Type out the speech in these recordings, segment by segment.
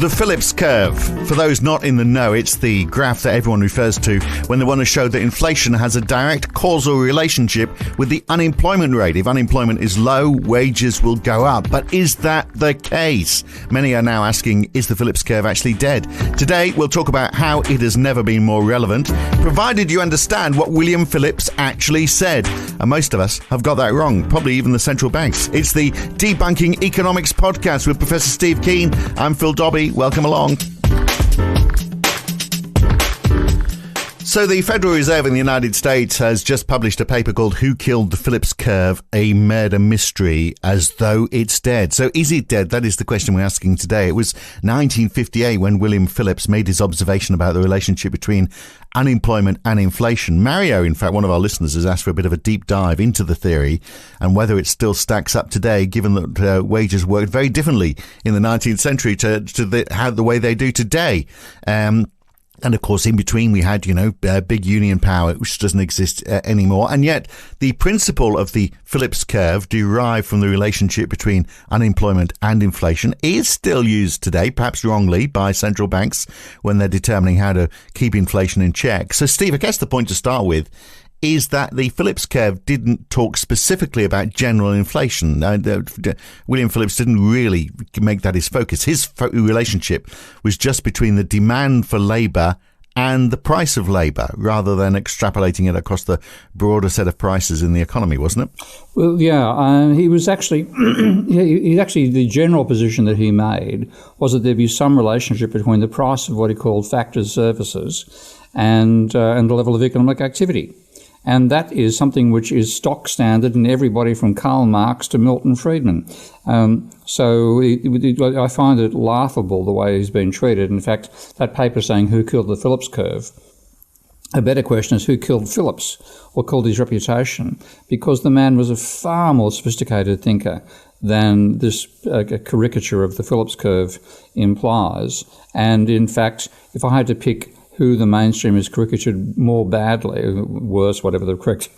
The Phillips Curve. For those not in the know, it's the graph that everyone refers to when they want to show that inflation has a direct causal relationship with the unemployment rate. If unemployment is low, wages will go up. But is that the case? Many are now asking, is the Phillips Curve actually dead? Today, we'll talk about how it has never been more relevant, provided you understand what William Phillips actually said. And most of us have got that wrong, probably even the central banks. It's the Debunking Economics podcast with Professor Steve Keen. I'm Phil Dobbie. Welcome along. So the Federal Reserve in the United States has just published a paper called Who Killed the Phillips Curve? A Murder Mystery, as though it's dead. So is it dead? That is the question we're asking today. It was 1958 when William Phillips made his observation about the relationship between unemployment and inflation. Mario, in fact, one of our listeners, has asked for a bit of a deep dive into the theory and whether it still stacks up today, given that wages worked very differently in the 19th century to the way they do today. And of course, in between, we had, big union power, which doesn't exist anymore. And yet the principle of the Phillips curve derived from the relationship between unemployment and inflation is still used today, perhaps wrongly, by central banks when they're determining how to keep inflation in check. So, Steve, I guess the point to start with is that the Phillips curve didn't talk specifically about general inflation. William Phillips didn't really make that his focus. His relationship was just between the demand for labour and the price of labour, rather than extrapolating it across the broader set of prices in the economy, wasn't it? Well, yeah, he was actually, the general position that he made was that there'd be some relationship between the price of what he called factors services and the level of economic activity. And that is something which is stock standard in everybody from Karl Marx to Milton Friedman. So I find it laughable the way he's been treated. In fact, that paper saying who killed the Phillips curve, a better question is who killed Phillips or killed his reputation, because the man was a far more sophisticated thinker than this caricature of the Phillips curve implies. And in fact, if I had to pick who the mainstream has caricatured more badly, worse, whatever the correct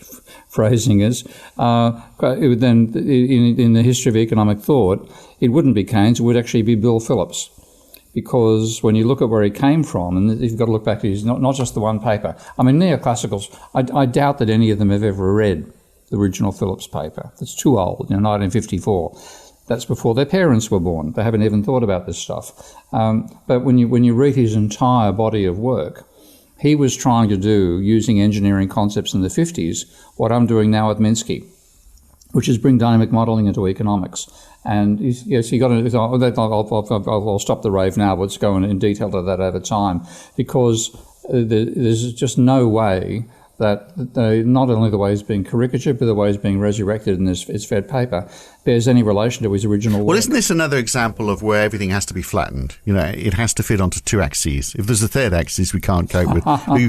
phrasing is, then in the history of economic thought, it wouldn't be Keynes, it would actually be Bill Phillips. Because when you look at where he came from, and you've got to look back to his, not just the one paper. I mean, neoclassicals, I doubt that any of them have ever read the original Phillips paper. It's too old, 1954. That's before their parents were born. They haven't even thought about this stuff. But when you read his entire body of work, he was trying to do, using engineering concepts in the 50s, what I'm doing now with Minsky, which is bring dynamic modelling into economics. And yes, you got to. I'll stop the rave now. Let's go in detail to that over time, because there's just no way that not only the way he's being caricatured, but the way he's being resurrected in this Fed paper bears any relation to his original work. Well, isn't this another example of where everything has to be flattened? It has to fit onto two axes. If there's a third axis, we can't cope with.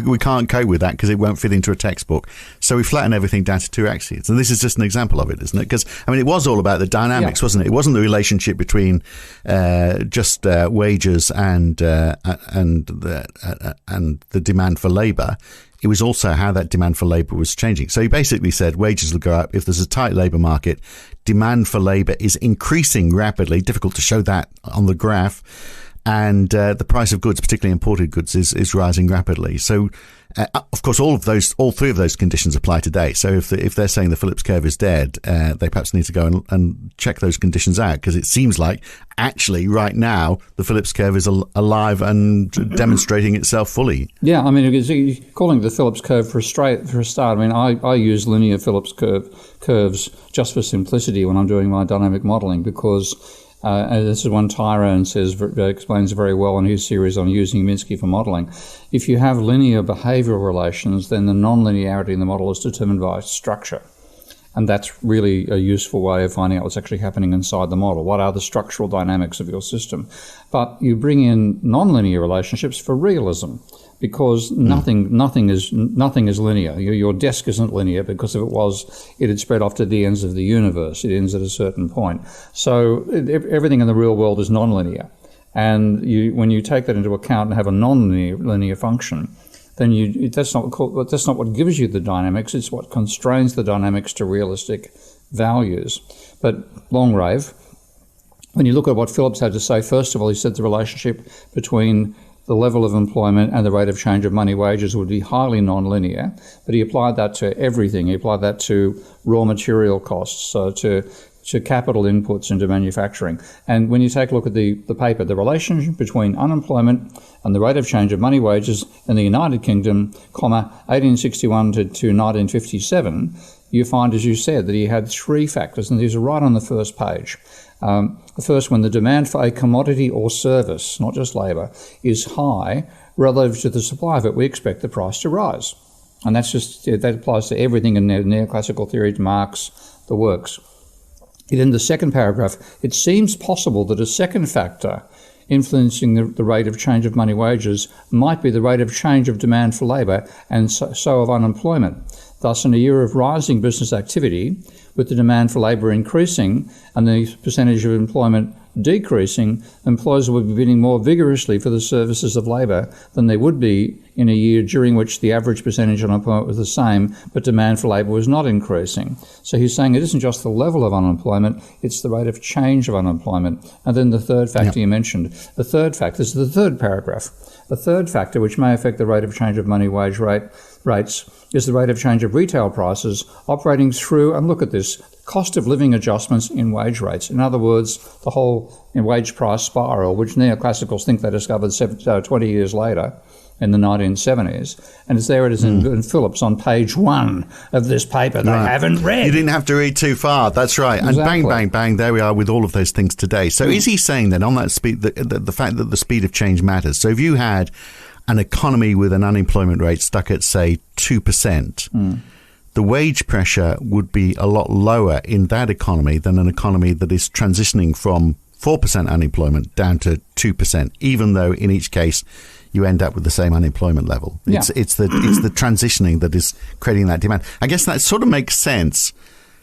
we can't cope with that because it won't fit into a textbook. So we flatten everything down to two axes. And this is just an example of it, isn't it? Because, it was all about the dynamics, wasn't it? It wasn't the relationship between just wages and the demand for labour. It was also how that demand for labour was changing. So he basically said wages will go up. If there's a tight labour market, demand for labour is increasing rapidly. Difficult to show that on the graph. And the price of goods, particularly imported goods, is rising rapidly. So, of course, all three of those conditions apply today. So if they're saying the Phillips curve is dead, they perhaps need to go and check those conditions out, because it seems like actually right now the Phillips curve is alive and demonstrating itself fully. Yeah, calling the Phillips curve for a start. I use linear Phillips curves just for simplicity when I'm doing my dynamic modelling, because this is one Tyrone explains very well in his series on using Minsky for modelling. If you have linear behavioural relations, then the non-linearity in the model is determined by structure. And that's really a useful way of finding out what's actually happening inside the model. What are the structural dynamics of your system? But you bring in non-linear relationships for realism, because nothing is linear. Your desk isn't linear, because if it was, it'd spread off to the ends of the universe. It ends at a certain point. So everything in the real world is non-linear. And when you take that into account and have a non-linear function, then that's not what gives you the dynamics. It's what constrains the dynamics to realistic values. But long rave, when you look at what Phillips had to say, first of all, he said the relationship between the level of employment and the rate of change of money wages would be highly non-linear, but he applied that to everything. He applied that to raw material costs, so to capital inputs into manufacturing. And when you take a look at the paper, the relationship between unemployment and the rate of change of money wages in the United Kingdom, 1861 to 1957, you find, as you said, that he had three factors, and these are right on the first page. The first one, the demand for a commodity or service, not just labour, is high relative to the supply of it. We expect the price to rise. And that applies to everything in neoclassical theory, to Marx, the works. In the second paragraph, it seems possible that a second factor influencing the rate of change of money wages might be the rate of change of demand for labour and so of unemployment. Thus, in a year of rising business activity, with the demand for labour increasing and the percentage of employment decreasing, employers will be bidding more vigorously for the services of labour than they would be in a year during which the average percentage of unemployment was the same, but demand for labour was not increasing. So he's saying it isn't just the level of unemployment, it's the rate of change of unemployment. And then the third factor you mentioned. The third factor, this is the third paragraph. The third factor, which may affect the rate of change of money wage rates, is the rate of change of retail prices operating through, and look at this, cost of living adjustments in wage rates. In other words, the whole wage price spiral, which neoclassicals think they discovered 20 years later in the 1970s. And there it is in Phillips on page 1 of this paper they haven't read. You didn't have to read too far. That's right. Exactly. And bang, bang, bang, there we are with all of those things today. So is he saying then on that speed, the fact that the speed of change matters? So if you had an economy with an unemployment rate stuck at, say, 2%, the wage pressure would be a lot lower in that economy than an economy that is transitioning from 4% unemployment down to 2%, even though in each case you end up with the same unemployment level. It's the transitioning that is creating that demand. I guess that sort of makes sense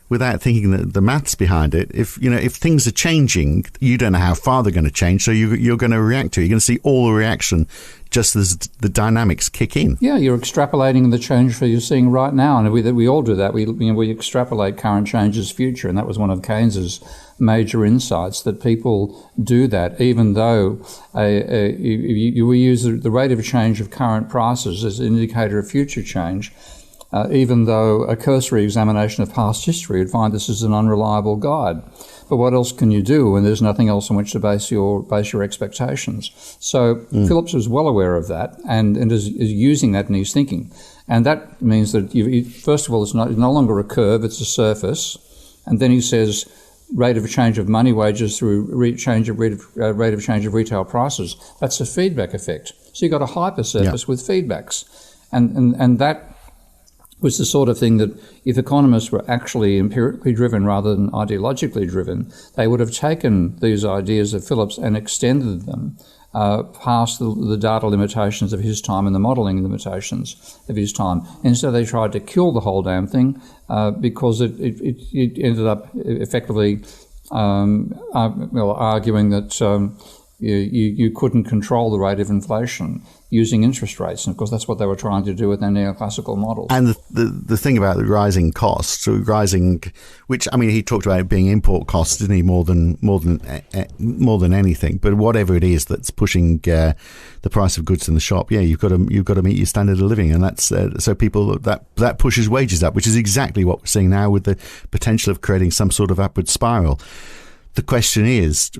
without thinking the maths behind it. If things are changing, you don't know how far they're going to change, so you're going to react to it. You're going to see all the reaction just as the dynamics kick in. Yeah, you're extrapolating the change that you're seeing right now, and we all do that. We extrapolate current changes future, and that was one of Keynes's major insights, that people do that, even though we use the rate of change of current prices as an indicator of future change. Even though a cursory examination of past history would find this is an unreliable guide. But what else can you do when there's nothing else on which to base your expectations? So Phillips was well aware of that and is using that in his thinking. And that means that, first of all, it's no longer a curve, it's a surface. And then he says rate of change of money wages through rate of change of retail prices. That's a feedback effect. So you've got a hypersurface with feedbacks. And that was the sort of thing that if economists were actually empirically driven rather than ideologically driven, they would have taken these ideas of Phillips and extended them past the data limitations of his time and the modelling limitations of his time. Instead, they tried to kill the whole damn thing because it ended up effectively arguing that you couldn't control the rate of inflation using interest rates. And of course, that's what they were trying to do with their neoclassical models. And the thing about the rising costs, which, I mean, he talked about it being import costs, didn't he, more than anything. But whatever it is that's pushing the price of goods in the shop, you've got to meet your standard of living, and that's so people that pushes wages up, which is exactly what we're seeing now with the potential of creating some sort of upward spiral. The question is,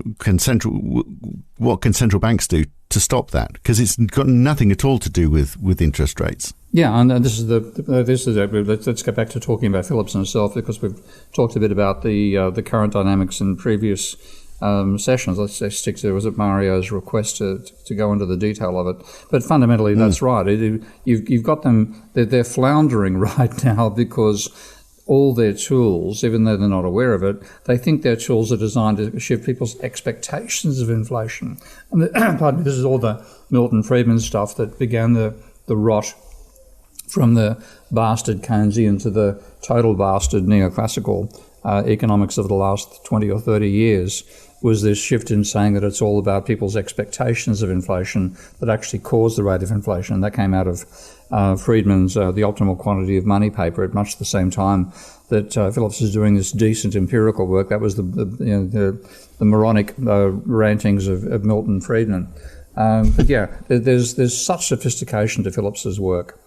what can central banks do to stop that? Because it's got nothing at all to do with interest rates. Yeah, and let's get back to talking about Phillips and himself, because we've talked a bit about the current dynamics in previous sessions. Let's stick to, was it Mario's request to go into the detail of it? But fundamentally, that's right. You've got them; they're floundering right now because all their tools, even though they're not aware of it, they think their tools are designed to shift people's expectations of inflation. And this is all the Milton Friedman stuff that began the rot from the bastard Keynesian to the total bastard neoclassical economics of the last 20 or 30 years. was this shift in saying that it's all about people's expectations of inflation that actually caused the rate of inflation. And that came out of Friedman's The Optimal Quantity of Money paper at much the same time that Phillips is doing this decent empirical work. That was the moronic rantings of Milton Friedman. But yeah, there's such sophistication to Phillips's work.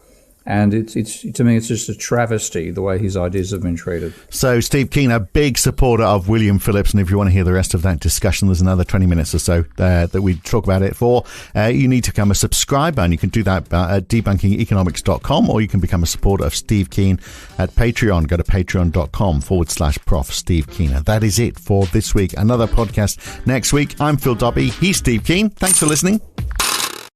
And it's to me, it's just a travesty the way his ideas have been treated. So Steve Keen, a big supporter of William Phillips, and if you want to hear the rest of that discussion, there's another 20 minutes or so that we talk about it for. You need to become a subscriber, and you can do that at debunkingeconomics.com, or you can become a supporter of Steve Keen at Patreon. Go to patreon.com/Prof. Steve Keener. That is it for this week. Another podcast next week. I'm Phil Dobbie. He's Steve Keen. Thanks for listening.